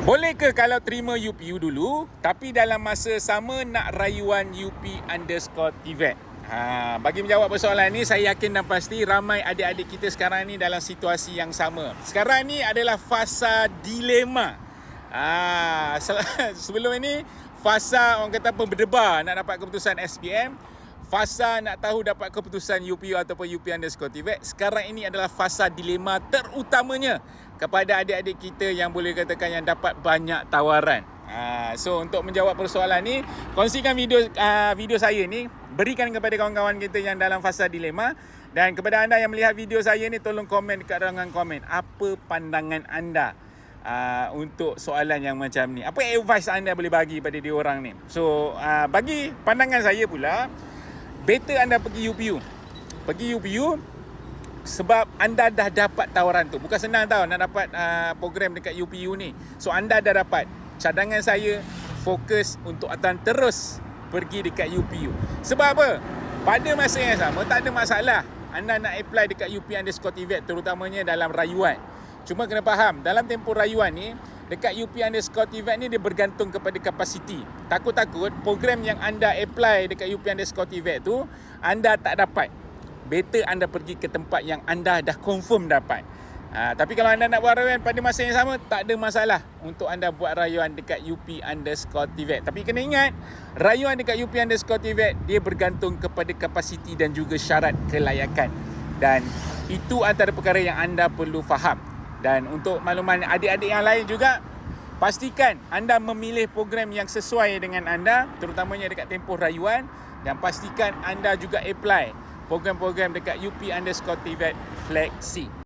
Boleh ke kalau terima UPU dulu, tapi dalam masa sama nak rayuan UP_TVET? Bagi menjawab persoalan ni, saya yakin dan pasti ramai adik-adik kita sekarang ni dalam situasi yang sama. Sekarang ni adalah fasa dilema. Sebelum ini, fasa orang kata apa, berdebar nak dapat keputusan SPM. Fasa nak tahu dapat keputusan UPU ataupun UP_TVET. Sekarang ini adalah fasa dilema terutamanya kepada adik-adik kita yang boleh katakan yang dapat banyak tawaran. So untuk menjawab persoalan ni, kongsikan video saya ni, berikan kepada kawan-kawan kita yang dalam fasa dilema. Dan kepada anda yang melihat video saya ni, tolong komen dekat ruangan komen apa pandangan anda untuk soalan yang macam ni. Apa advice anda boleh bagi pada diorang ni? So bagi pandangan saya pula, better anda pergi UPU. Pergi UPU sebab anda dah dapat tawaran tu. Bukan senang tau nak dapat program dekat UPU ni. So anda dah dapat. Cadangan saya fokus untuk akan terus pergi dekat UPU. Sebab apa? Pada masa yang sama tak ada masalah anda nak apply dekat UP_TVET, terutamanya dalam rayuan. Cuma kena faham, dalam tempoh rayuan ni dekat UP_TVET ni dia bergantung kepada kapasiti. Takut-takut program yang anda apply dekat UP_TVET tu anda tak dapat. Better anda pergi ke tempat yang anda dah confirm dapat. Tapi kalau anda nak buat rayuan pada masa yang sama, tak ada masalah untuk anda buat rayuan dekat UP_TVET. Tapi kena ingat, rayuan dekat UP_TVET dia bergantung kepada kapasiti dan juga syarat kelayakan. Dan itu antara perkara yang anda perlu faham. Dan untuk makluman adik-adik yang lain juga, pastikan anda memilih program yang sesuai dengan anda, terutamanya dekat tempoh rayuan. Dan pastikan anda juga apply program-program dekat UP_TVET Flexi.